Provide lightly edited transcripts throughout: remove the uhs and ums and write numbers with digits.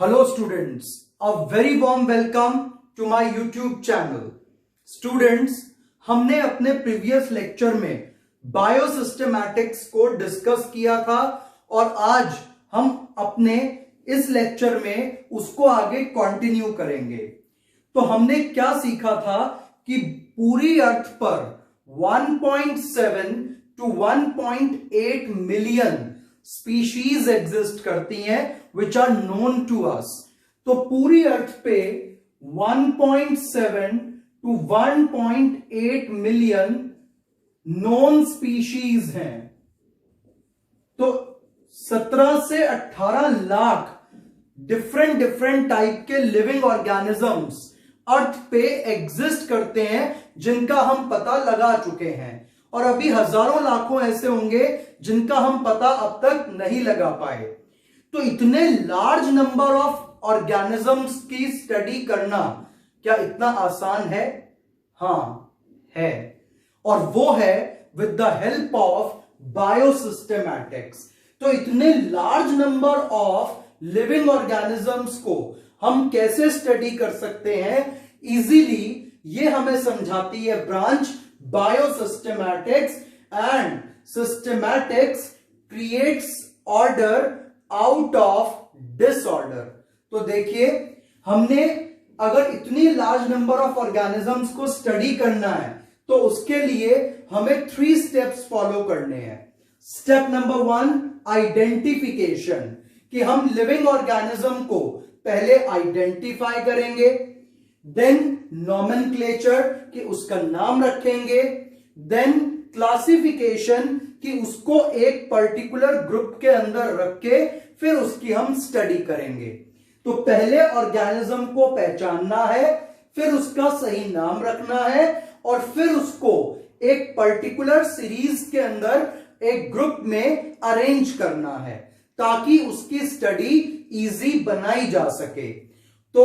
Hello students, a very warm welcome to my YouTube channel. Students, हमने अपने previous lecture में बायोसिस्टेमैटिक्स को discuss किया था और आज हम अपने इस लेक्चर में उसको आगे कंटिन्यू करेंगे। तो हमने क्या सीखा था कि पूरी अर्थ पर 1.7 to 1.8 मिलियन स्पीशीज एग्जिस्ट करती हैं which are known to us. तो पूरी अर्थ पे 1.7 to 1.8 मिलियन नॉन स्पीशीज हैं। तो 17 से 18 लाख डिफरेंट टाइप के लिविंग ऑर्गेनिजम्स अर्थ पे एग्जिस्ट करते हैं जिनका हम पता लगा चुके हैं, और अभी हजारों लाखों ऐसे होंगे जिनका हम पता अब तक नहीं लगा पाए। तो इतने लार्ज नंबर ऑफ ऑर्गेनिजम्स की स्टडी करना क्या इतना आसान है? हाँ है, और वो है विद द हेल्प ऑफ बायोसिस्टेमैटिक्स। तो इतने large number of living organisms को हम कैसे स्टडी कर सकते हैं इजीली, ये हमें समझाती है branch biosystematics. And systematics creates order out of disorder. तो देखिए, हमने अगर इतनी लार्ज नंबर ऑफ ऑर्गेनिजम्स को स्टडी करना है तो उसके लिए हमें 3 स्टेप्स फॉलो करने हैं। स्टेप नंबर 1, आइडेंटिफिकेशन, कि हम लिविंग ऑर्गेनिज्म को पहले आइडेंटिफाई करेंगे, देन नॉमेनक्लेचर, कि उसका नाम रखेंगे, देन क्लासिफिकेशन, कि उसको एक पर्टिकुलर ग्रुप के अंदर रख के फिर उसकी हम स्टडी करेंगे। तो पहले ऑर्गेनिज्म को पहचानना है, फिर उसका सही नाम रखना है, और फिर उसको एक पर्टिकुलर सीरीज के अंदर एक ग्रुप में अरेंज करना है ताकि उसकी स्टडी इजी बनाई जा सके। तो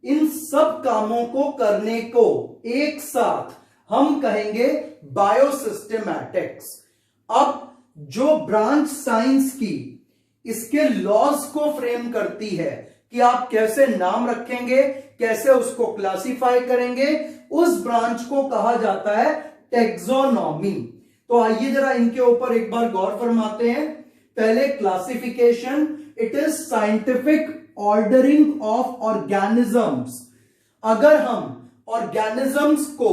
इन सब कामों को करने को एक साथ हम कहेंगे बायोसिस्टेमैटिक्स। अब जो ब्रांच साइंस की इसके लॉज को फ्रेम करती है कि आप कैसे नाम रखेंगे, कैसे उसको क्लासिफाई करेंगे, उस ब्रांच को कहा जाता है टैक्सोनॉमी। तो आइए जरा इनके ऊपर एक बार गौर फरमाते हैं। पहले classification, it is scientific ordering of organisms. अगर हम ऑर्गेनिजम्स को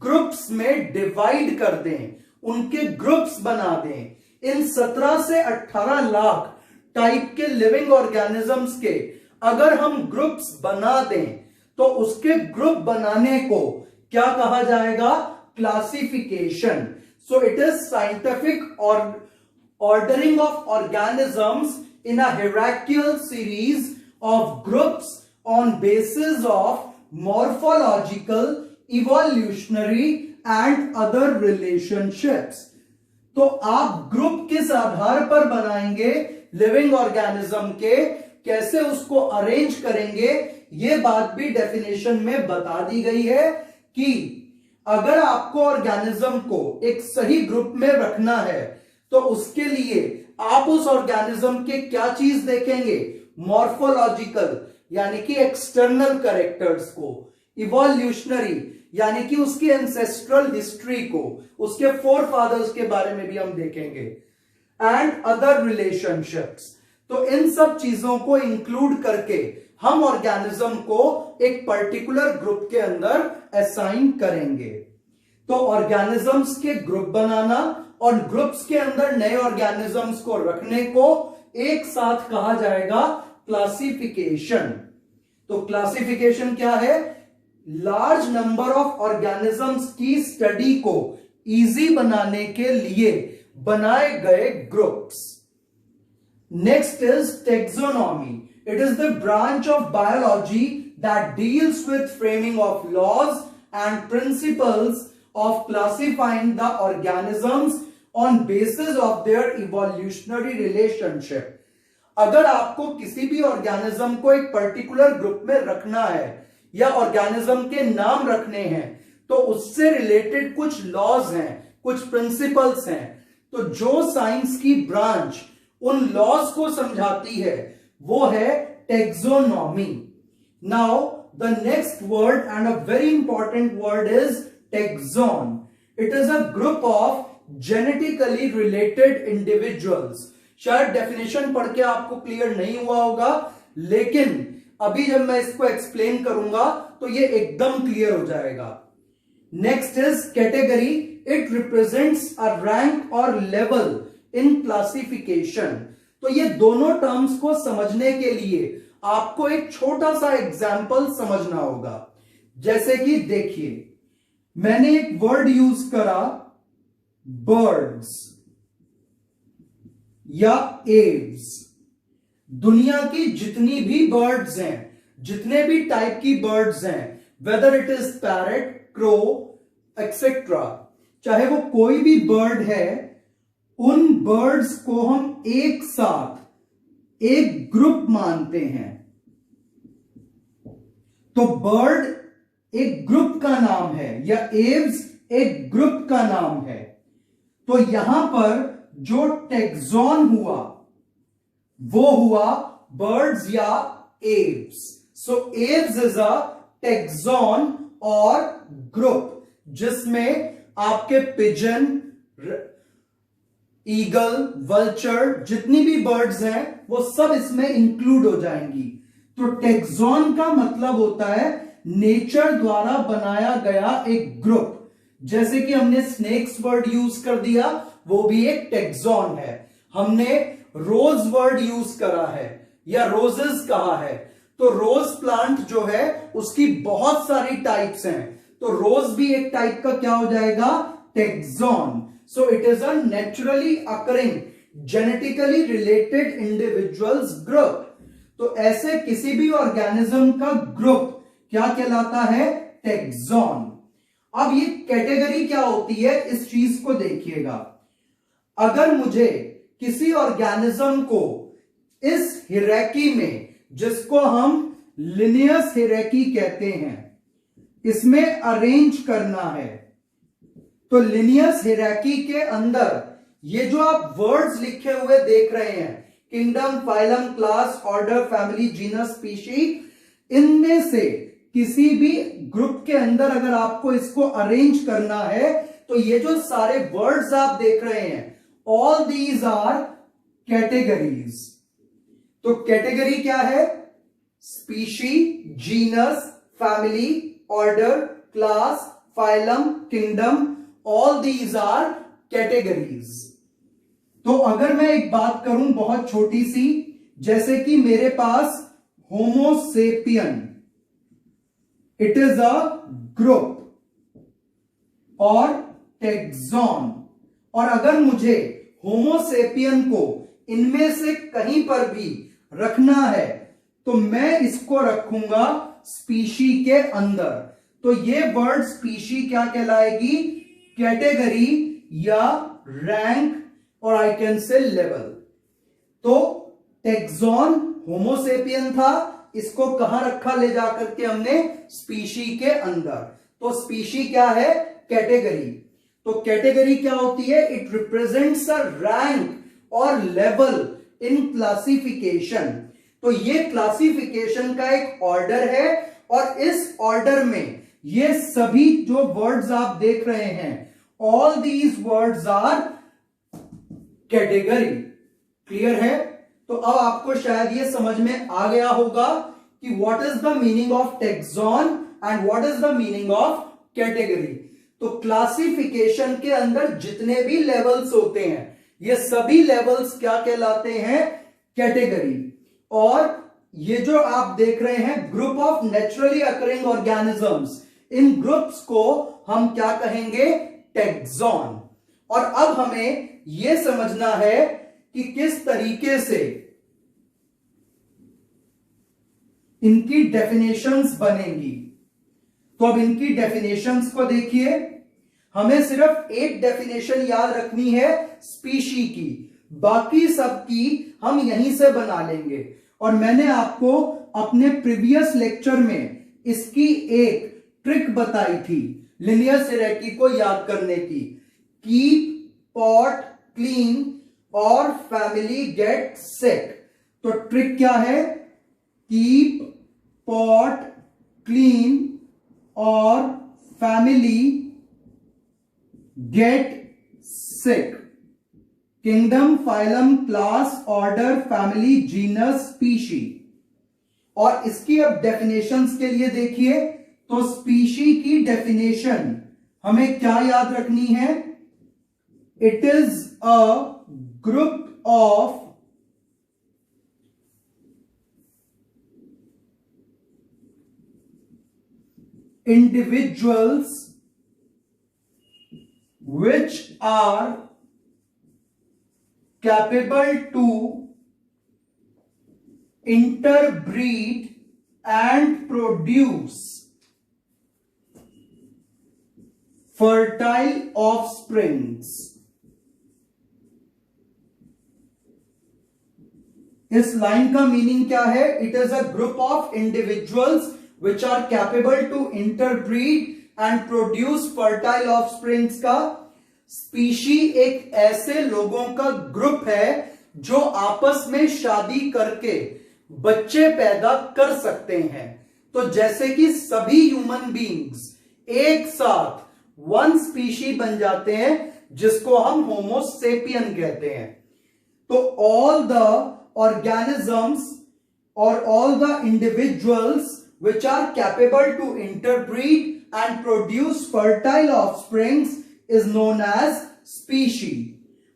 ग्रुप्स में डिवाइड कर दें, उनके ग्रुप्स बना दें, इन 17 से 18 लाख टाइप के लिविंग ऑर्गेनिजम्स के अगर हम ग्रुप्स बना दें तो उसके ग्रुप बनाने को क्या कहा जाएगा? Classification. So it is scientific ordering of organisms in a hierarchical series of groups on basis of morphological, evolutionary and other relationships। तो आप ग्रुप किस आधार पर बनाएंगे लिविंग ऑर्गेनिज्म के, कैसे उसको अरेंज करेंगे, ये बात भी डेफिनेशन में बता दी गई है कि अगर आपको ऑर्गेनिज्म को एक सही ग्रुप में रखना है तो उसके लिए आप उस ऑर्गेनिज्म के क्या चीज देखेंगे? मॉर्फोलॉजिकल यानी कि एक्सटर्नल कैरेक्टर्स को, इवोल्यूशनरी यानी कि उसकी एंसेस्ट्रल हिस्ट्री को, उसके फोर फादर्स के बारे में भी हम देखेंगे, एंड अदर रिलेशनशिप्स। तो इन सब चीजों को इंक्लूड करके हम ऑर्गेनिज्म को एक पर्टिकुलर ग्रुप के अंदर असाइन करेंगे। तो ऑर्गेनिजम्स के ग्रुप बनाना और ग्रुप्स के अंदर नए ऑर्गेनिजम्स को रखने को एक साथ कहा जाएगा क्लासिफिकेशन। तो क्लासिफिकेशन क्या है? लार्ज नंबर ऑफ ऑर्गेनिजम्स की स्टडी को इजी बनाने के लिए बनाए गए groups. Next is taxonomy. It is the branch of biology that deals with framing of laws and principles of classifying the organisms on basis of their evolutionary relationship। अगर आपको किसी भी ऑर्गेनिज्म को एक पर्टिकुलर ग्रुप में रखना है या ऑर्गेनिज्म के नाम रखने हैं तो उससे रिलेटेड कुछ लॉज हैं, कुछ प्रिंसिपल्स हैं। तो जो साइंस की ब्रांच उन लॉज को समझाती है वो है taxonomy. Now the next word and a very important word is taxon. It is a group of genetically related individuals. शायद डेफिनेशन पढ़ के आपको क्लियर नहीं हुआ होगा, लेकिन अभी जब मैं इसको एक्सप्लेन करूंगा तो ये एकदम क्लियर हो जाएगा. Next is category. It represents a rank और लेवल इन क्लासिफिकेशन. तो ये दोनों टर्म्स को समझने के लिए आपको एक छोटा सा एग्जाम्पल समझना होगा. जैसे कि देखिए, मैंने एक वर्ड यूज करा बर्ड्स या एव्स. दुनिया की जितनी भी बर्ड्स हैं, जितने भी टाइप की बर्ड्स हैं, whether it is parrot, crow etcetera, चाहे वो कोई भी बर्ड है, उन बर्ड्स को हम एक साथ एक ग्रुप मानते हैं. तो बर्ड एक ग्रुप का नाम है या एव्स एक ग्रुप का नाम है. तो यहां पर जो टैक्सॉन हुआ वो हुआ बर्ड्स या Aves. So Aves is a taxon और ग्रुप जिसमें आपके पिजन, ईगल, वल्चर, जितनी भी बर्ड्स हैं वो सब इसमें इंक्लूड हो जाएंगी. तो टैक्सॉन का मतलब होता है नेचर द्वारा बनाया गया एक ग्रुप. जैसे कि हमने स्नेक्स वर्ड यूज कर दिया, वो भी एक टैक्सॉन है. हमने रोज वर्ड यूज करा है या रोजेस कहा है, तो रोज प्लांट जो है उसकी बहुत सारी टाइप्स हैं. तो रोज भी एक टाइप का क्या हो जाएगा? Taxon. So it is a naturally occurring genetically related individuals group. तो ऐसे किसी भी ऑर्गेनिज्म का ग्रुप क्या कहलाता है? टैक्सॉन. अब ये कैटेगरी क्या होती है, इस चीज को देखिएगा. अगर मुझे किसी ऑर्गेनिज्म को इस हियरार्की में, जिसको हम लिनियस हियरार्की कहते हैं, इसमें अरेंज करना है, तो लिनियस हियरार्की के अंदर ये जो आप वर्ड्स लिखे हुए देख रहे हैं, kingdom, phylum, class, order, family, genus, species, इनमें से किसी भी ग्रुप के अंदर अगर आपको इसको अरेंज करना है, तो ये जो सारे वर्ड्स आप देख रहे हैं, ऑल दीज आर कैटेगरीज. तो कैटेगरी क्या है? Species, genus, family, order, class, phylum, kingdom, all these are categories. तो अगर मैं एक बात करूं बहुत छोटी सी, जैसे कि मेरे पास Homo sapien, it is a group और टैक्सॉन. और अगर मुझे होमोसेपियन को इनमें से कहीं पर भी रखना है, तो मैं इसको रखूंगा स्पीशी के अंदर. तो ये वर्ड स्पीशी क्या कहलाएगी? कैटेगरी या रैंक, और आई कैन से लेवल. तो टैक्सॉन होमोसेपियन था, इसको कहां रखा ले जाकर के हमने? स्पीशी के अंदर. तो स्पीशी क्या है? कैटेगरी. तो कैटेगरी क्या होती है? इट रिप्रेजेंट्स अ रैंक और लेवल इन क्लासिफिकेशन. तो ये क्लासिफिकेशन का एक ऑर्डर है, और इस ऑर्डर में ये सभी जो वर्ड्स आप देख रहे हैं, all these words are category. Clear है? तो अब आपको शायद ये समझ में आ गया होगा कि what is the meaning of taxon and what is the meaning of category. तो क्लासिफिकेशन के अंदर जितने भी लेवल्स होते हैं, ये सभी लेवल्स क्या कहलाते हैं? कैटेगरी. और ये जो आप देख रहे हैं group of naturally occurring organisms, in groups को हम क्या कहेंगे? टैक्सॉन. और अब हमें यह समझना है कि किस तरीके से इनकी डेफिनेशंस बनेंगी. तो अब इनकी डेफिनेशंस को देखिए. हमें सिर्फ एक डेफिनेशन याद रखनी है स्पीशी की, बाकी सब की हम यहीं से बना लेंगे. और मैंने आपको अपने प्रीवियस लेक्चर में इसकी एक ट्रिक बताई थी लिनियस हियरार्की को याद करने की. कीप पॉट क्लीन और फैमिली गेट सिक. तो ट्रिक क्या है? keep pot clean or family get sick. Kingdom, phylum, class, order, family, genus, species. और इसकी अब डेफिनेशंस के लिए देखिए, तो स्पीशी की डेफिनेशन हमें क्या याद रखनी है? It is a group of individuals which are capable to interbreed and produce fertile offsprings. इस लाइन का मीनिंग क्या है? It is a group of individuals which are capable to interbreed and produce fertile offsprings का species एक ऐसे लोगों का group है जो आपस में शादी करके बच्चे पैदा कर सकते हैं। तो जैसे कि सभी ह्यूमन बीइंग्स एक साथ वन स्पीशी बन जाते हैं जिसको हम होमो सेपियन कहते हैं। तो ऑल द ऑर्गेनिजम्स और all the individuals which are capable to interbreed and produce fertile offsprings is known as species.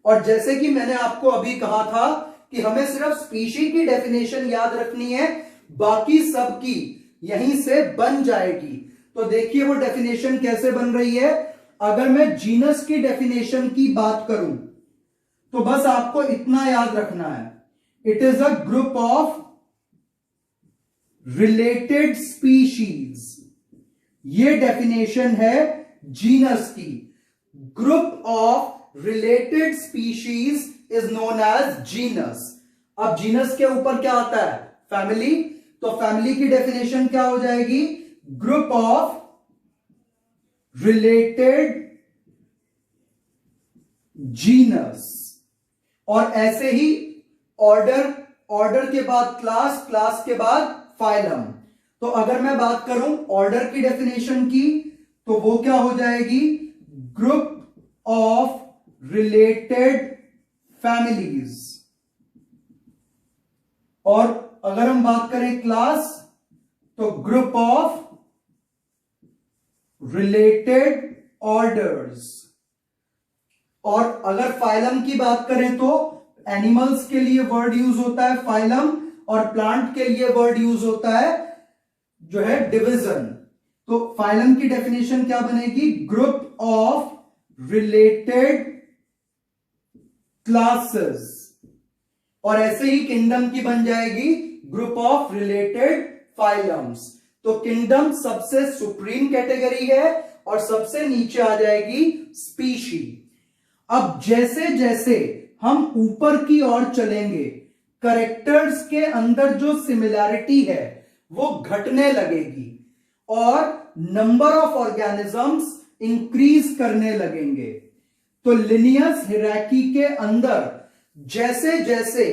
और जैसे कि मैंने आपको अभी कहा था कि हमें सिर्फ स्पीशी की डेफिनेशन याद रखनी है, बाकी सब की यहीं से बन जाएगी। तो देखिए वो डेफिनेशन कैसे बन रही है। अगर मैं जीनस की डेफिनेशन की बात करूं तो बस आपको इतना याद रखना है, it is a group of related species. ये डेफिनेशन है जीनस की। Group of related species is known as genus. अब जीनस के ऊपर क्या आता है? फैमिली। तो फैमिली की डेफिनेशन क्या हो जाएगी? Group of related genus. और ऐसे ही ऑर्डर, ऑर्डर के बाद क्लास, क्लास के बाद फाइलम। तो अगर मैं बात करूं ऑर्डर की डेफिनेशन की तो वो क्या हो जाएगी? Group of related families. और अगर हम बात करें क्लास तो ग्रुप ऑफ रिलेटेड ऑर्डर्स। और अगर फाइलम की बात करें तो एनिमल्स के लिए वर्ड यूज होता है फाइलम, और प्लांट के लिए वर्ड यूज होता है जो है डिवीजन। तो फाइलम की डेफिनेशन क्या बनेगी? Group of related classes. और ऐसे ही किंगडम की बन जाएगी ग्रुप ऑफ रिलेटेड फाइलम्स। तो किंगडम सबसे सुप्रीम कैटेगरी है और सबसे नीचे आ जाएगी स्पीशी। अब जैसे जैसे हम ऊपर की ओर चलेंगे, करेक्टर्स के अंदर जो सिमिलैरिटी है वो घटने लगेगी और नंबर ऑफ ऑर्गेनिजम्स इंक्रीज करने लगेंगे। तो लिनियस हिरार्की के अंदर जैसे जैसे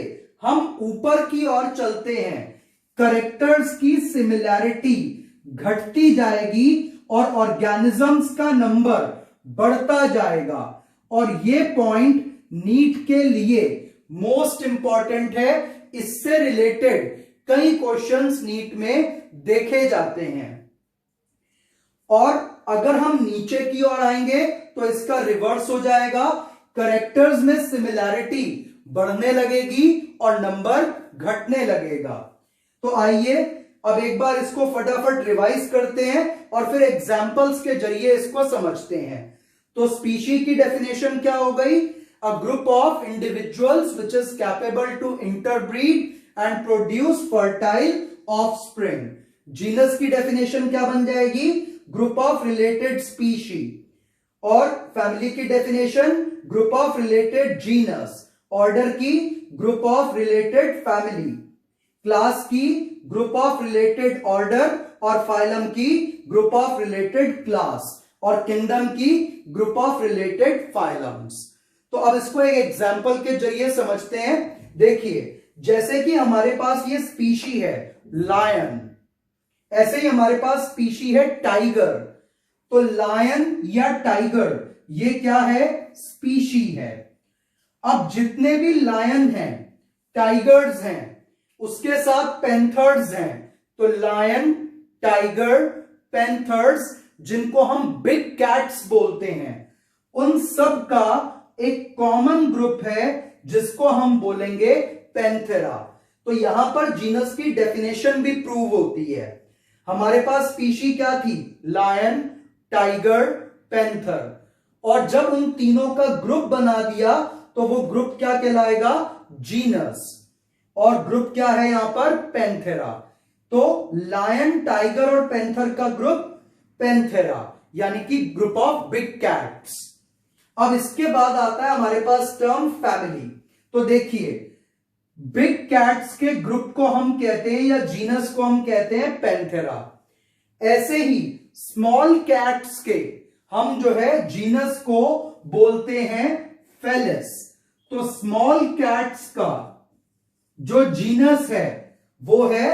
हम ऊपर की ओर चलते हैं, करेक्टर्स की सिमिलैरिटी घटती जाएगी और ऑर्गेनिजम्स का नंबर बढ़ता जाएगा। और ये पॉइंट नीट के लिए मोस्ट इंपॉर्टेंट है। इससे रिलेटेड कई क्वेश्चंस नीट में देखे जाते हैं। और अगर हम नीचे की ओर आएंगे तो इसका रिवर्स हो जाएगा, करेक्टर्स में सिमिलैरिटी बढ़ने लगेगी और नंबर घटने लगेगा। तो आइए अब एक बार इसको फटाफट रिवाइज करते हैं और फिर एग्जाम्पल्स के जरिए इसको समझते हैं। तो स्पीशी की डेफिनेशन क्या हो गई? A group of individuals which is capable to interbreed and produce fertile offspring. Genus की डेफिनेशन क्या बन जाएगी? Group of related species. और फैमिली की definition group of related genus. Order की group of related family. Class की group of related order और phylum की ग्रुप ऑफ रिलेटेड क्लास। और किंगडम की ग्रुप ऑफ रिलेटेड फाइलम्स। तो अब इसको एक एग्जाम्पल के जरिए समझते हैं। देखिए जैसे कि हमारे पास ये स्पीशी है लायन, ऐसे ही हमारे पास स्पीशी है टाइगर। तो लायन या टाइगर ये क्या है, स्पीशी है। अब जितने भी लायन हैं, टाइगर्स हैं, उसके साथ पैंथर्स हैं, तो लायन, टाइगर, पैंथर्स, जिनको हम बिग कैट्स बोलते हैं, उन सब का एक कॉमन ग्रुप है जिसको हम बोलेंगे पैंथेरा। तो यहां पर जीनस की डेफिनेशन भी प्रूव होती है। हमारे पास स्पीशी क्या थी, लायन, टाइगर, पैंथर, और जब उन तीनों का ग्रुप बना दिया तो वो ग्रुप क्या कहलाएगा, जीनस, और ग्रुप क्या है यहां पर, पैंथेरा। तो लायन, टाइगर और पैंथर का ग्रुप पैंथेरा, यानी कि ग्रुप ऑफ बिग कैट्स। अब इसके बाद आता है हमारे पास टर्म फैमिली। तो देखिए, बिग कैट्स के ग्रुप को हम कहते हैं या जीनस को हम कहते हैं पैंथेरा। ऐसे ही स्मॉल कैट्स के हम जो है जीनस को बोलते हैं फेलिस। तो स्मॉल कैट्स का जो जीनस है वो है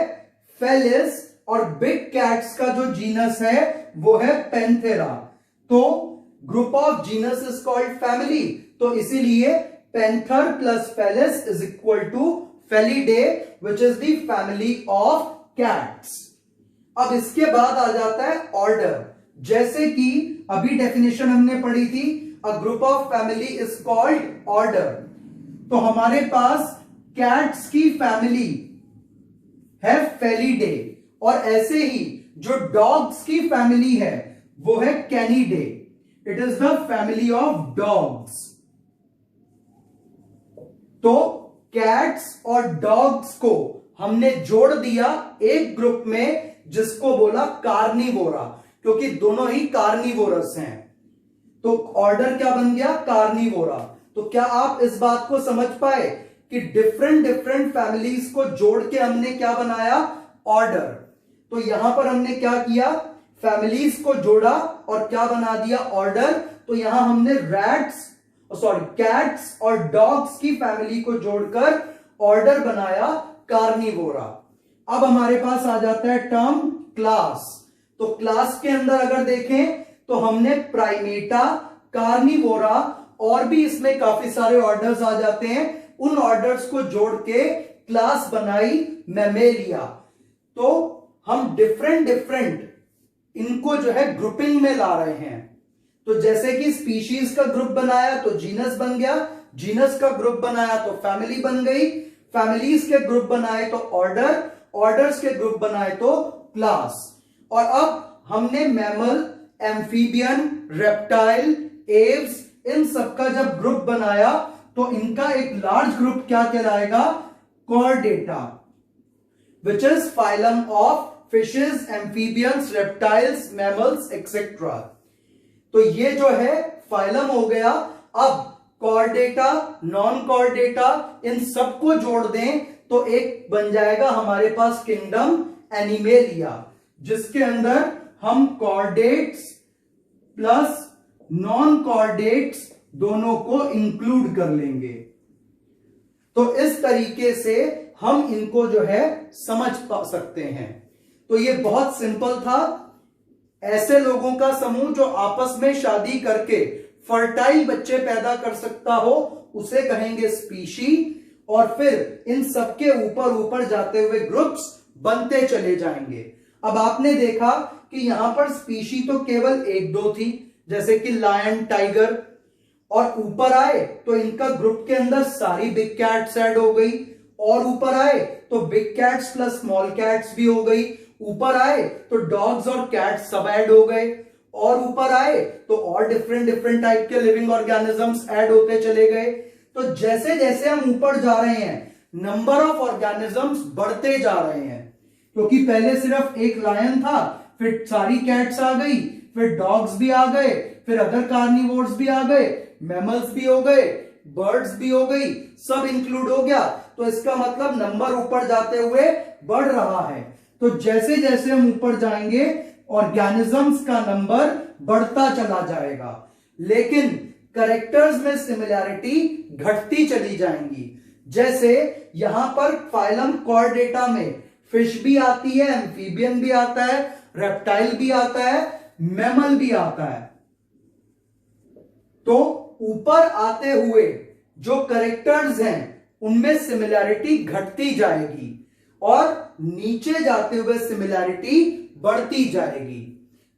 फेलिस, और बिग कैट्स का जो जीनस है वो है पैंथेरा। तो group of genus is called family. तो इसीलिए panther plus Felis is equal to Felidae, which is the family of cats. अब इसके बाद आ जाता है ऑर्डर। जैसे कि अभी डेफिनेशन हमने पढ़ी थी, अ group of family is called order. तो हमारे पास कैट्स की फैमिली है फेलिडे, और ऐसे ही जो डॉग्स की फैमिली है वो है Canidae. It is the family of dogs. तो कैट्स और डॉग्स को हमने जोड़ दिया एक ग्रुप में जिसको बोला कार्निवोरा, क्योंकि दोनों ही कार्निवोरस हैं। तो ऑर्डर क्या बन गया, कार्निवोरा। तो क्या आप इस बात को समझ पाए कि डिफरेंट डिफरेंट फैमिलीज को जोड़ के हमने क्या बनाया, ऑर्डर। तो यहां पर हमने क्या किया, फैमिलीज को जोड़ा और क्या बना दिया, ऑर्डर। तो यहां हमने कैट्स और डॉग्स की फैमिली को जोड़कर ऑर्डर बनाया कार्निवोरा। अब हमारे पास आ जाता है टर्म क्लास। तो क्लास के अंदर अगर देखें तो हमने प्राइमेटा, कार्निवोरा, और भी इसमें काफी सारे ऑर्डर्स आ जाते हैं, उन ऑर्डर्स को जोड़ के क्लास बनाई मैमेलिया। तो हम डिफरेंट डिफरेंट इनको जो है ग्रुपिंग में ला रहे हैं। तो जैसे कि स्पीशीज का ग्रुप बनाया तो जीनस बन गया, जीनस का ग्रुप बनाया तो फैमिली बन गई, फैमिलीज के ग्रुप बनाए तो ऑर्डर, ऑर्डर्स के ग्रुप बनाए तो क्लास। और अब हमने मैमल, एम्फीबियन, रेप्टाइल, एव्स, इन सबका जब ग्रुप बनाया तो इनका एक लार्ज ग्रुप क्या कहलाएगा, Chordata, which is phylum of fishes, amphibians, reptiles, mammals etcetera. तो ये जो है फाइलम हो गया। अब कॉर्डेटा, नॉन कॉर्डेटा, इन सबको जोड़ दें तो एक बन जाएगा हमारे पास किंगडम एनिमेलिया, जिसके अंदर हम कॉर्डेट्स प्लस नॉन कॉर्डेट्स दोनों को इंक्लूड कर लेंगे। तो इस तरीके से हम इनको जो है समझ पा सकते हैं। तो ये बहुत सिंपल था। ऐसे लोगों का समूह जो आपस में शादी करके फर्टाइल बच्चे पैदा कर सकता हो उसे कहेंगे स्पीशी, और फिर इन सबके ऊपर ऊपर जाते हुए ग्रुप्स बनते चले जाएंगे। अब आपने देखा कि यहां पर स्पीशी तो केवल एक दो थी, जैसे कि लायन, टाइगर, और ऊपर आए तो इनका ग्रुप के अंदर सारी बिग कैट्स ऐड हो गई, और ऊपर आए तो big cats plus small cats भी हो गई, ऊपर आए तो डॉग्स और कैट्स सब ऐड हो गए, और ऊपर आए तो और डिफरेंट डिफरेंट टाइप के लिविंग ऑर्गेनिजम्स ऐड होते चले गए। तो जैसे जैसे हम ऊपर जा रहे हैं नंबर ऑफ ऑर्गेनिजम्स बढ़ते जा रहे हैं, क्योंकि पहले सिर्फ एक लायन था, फिर सारी कैट्स आ गई, फिर डॉग्स भी आ गए, फिर अदर कार्निवोर्स भी आ गए, मैमल्स भी हो गए, बर्ड्स भी हो गई, सब इंक्लूड हो गया। तो इसका मतलब नंबर ऊपर जाते हुए बढ़ रहा है। तो जैसे जैसे हम ऊपर जाएंगे ऑर्गेनिजम्स का नंबर बढ़ता चला जाएगा, लेकिन कैरेक्टर्स में सिमिलैरिटी घटती चली जाएंगी। जैसे यहां पर फाइलम कॉर्डेटा में फिश भी आती है, एम्फीबियन भी आता है, रेप्टाइल भी आता है, मैमल भी आता है। तो ऊपर आते हुए जो करेक्टर्स हैं उनमें सिमिलैरिटी घटती जाएगी और नीचे जाते हुए सिमिलैरिटी बढ़ती जाएगी।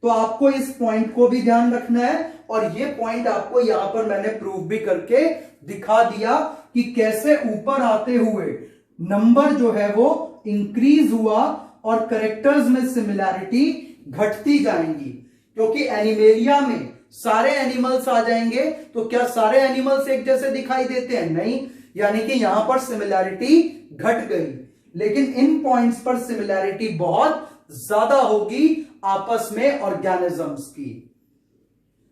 तो आपको इस पॉइंट को भी ध्यान रखना है और ये पॉइंट आपको यहां पर मैंने प्रूव भी करके दिखा दिया कि कैसे ऊपर आते हुए नंबर जो है वो इंक्रीज हुआ और करेक्टर्स में सिमिलैरिटी घटती जाएंगी। क्योंकि एनिमेलिया में सारे एनिमल्स आ जाएंगे, तो क्या सारे एनिमल्स एक जैसे दिखाई देते हैं? नहीं, यानी कि यहां पर सिमिलैरिटी घट गई, लेकिन इन पॉइंट्स पर सिमिलैरिटी बहुत ज्यादा होगी आपस में ऑर्गेनिजम्स की।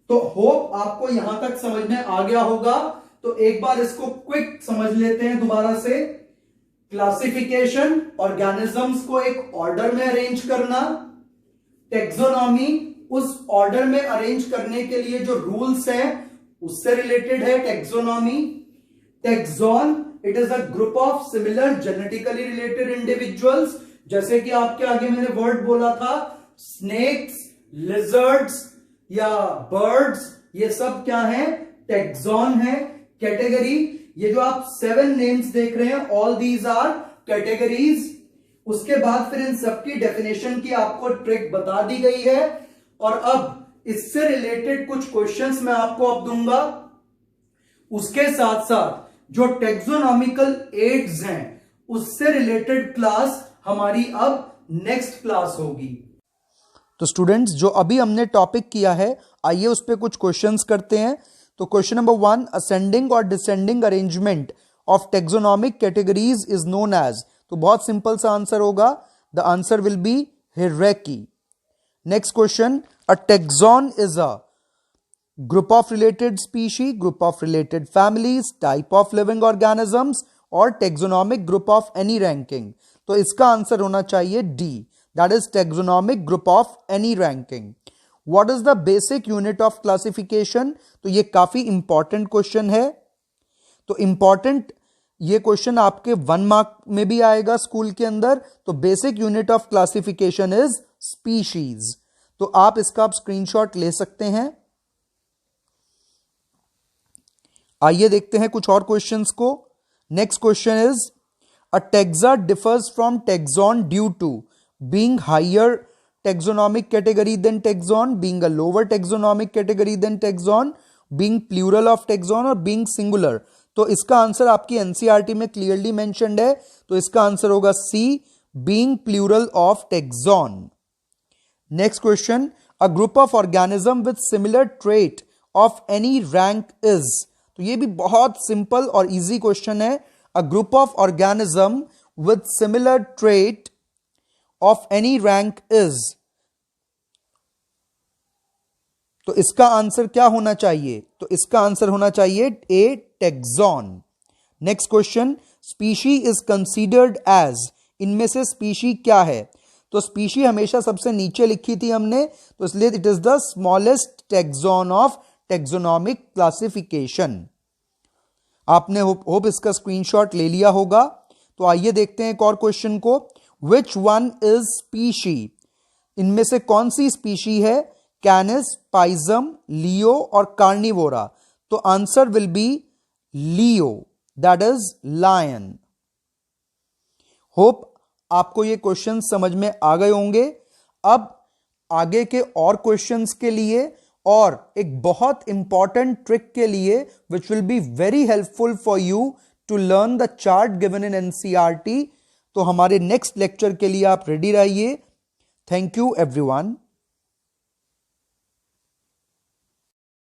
तो होप आपको यहां तक समझ में आ गया होगा। तो एक बार इसको क्विक समझ लेते हैं दोबारा से। क्लासिफिकेशन, ऑर्गेनिजम्स को एक ऑर्डर में अरेंज करना। टेक्सोनॉमी, उस ऑर्डर में अरेंज करने के लिए जो रूल्स हैं उससे रिलेटेड है taxonomy. Tax on, it is a group of similar genetically related individuals. जैसे कि आपके आगे मैंने वर्ड बोला था, स्नेक्स, लिजर्ड्स या बर्ड्स, ये सब क्या है? टेक्सॉन है। कैटेगरी, ये जो आप 7 नेम्स देख रहे हैं, ऑल दीज आर कैटेगरीज। उसके बाद फिर इन सबकी डेफिनेशन की आपको ट्रिक बता दी गई है और अब इससे रिलेटेड कुछ क्वेश्चंस मैं आपको अब दूंगा। उसके साथ साथ जो टेक्सोनॉमिकल एड्स हैं उससे रिलेटेड क्लास हमारी अब नेक्स्ट क्लास होगी। तो स्टूडेंट्स, जो अभी हमने टॉपिक किया है, आइए उस पर कुछ क्वेश्चंस करते हैं। तो क्वेश्चन नंबर 1, असेंडिंग और descending arrangement of taxonomic categories is known as. तो बहुत सिंपल सा आंसर होगा, the answer will be hierarchy. Next question, a taxon is a group of related species, group of related families, type of living organisms or taxonomic group of any ranking. तो इसका answer होना चाहिए D, that is taxonomic group of any ranking. What is the basic unit of classification? तो ये काफी important question है। तो important ये क्वेश्चन आपके 1 मार्क में भी आएगा स्कूल के अंदर। तो basic unit of classification is species. तो आप इसका स्क्रीनशॉट ले सकते हैं। आइए देखते हैं कुछ और क्वेश्चंस को। Next question is, a taxa differs from taxon due to being higher taxonomic category than taxon, being a lower taxonomic category than taxon, being plural of taxon और being singular। तो इसका आंसर आपकी NCERT में clearly mentioned है। तो इसका answer होगा सी, being plural of taxon। Next question, a group of organism with similar trait of any rank is. तो ये भी बहुत सिंपल और इजी क्वेश्चन है। अ group of organism with similar trait of any rank is. तो इसका answer क्या होना चाहिए? तो इसका आंसर होना चाहिए A, taxon. Next question, species is considered as. इनमें से स्पीशी क्या है? तो स्पीशी हमेशा सबसे नीचे लिखी थी हमने, तो इसलिए it is the smallest taxon of taxonomic classification. आपने होप इसका स्क्रीनशॉट ले लिया होगा। तो आइए देखते हैं एक और क्वेश्चन को। Which one is species? इनमें से कौन सी स्पीशी है? कैनिस, पाइजम, लियो और कार्निवोरा। तो answer will be Leo, that is lion. Hope आपको ये क्वेश्चन समझ में आ गए होंगे। अब आगे के और क्वेश्चंस के लिए और एक बहुत इंपॉर्टेंट ट्रिक के लिए which will be very helpful for you to learn the chart given in NCERT. तो हमारे नेक्स्ट लेक्चर के लिए आप रेडी रहिए। Thank you everyone.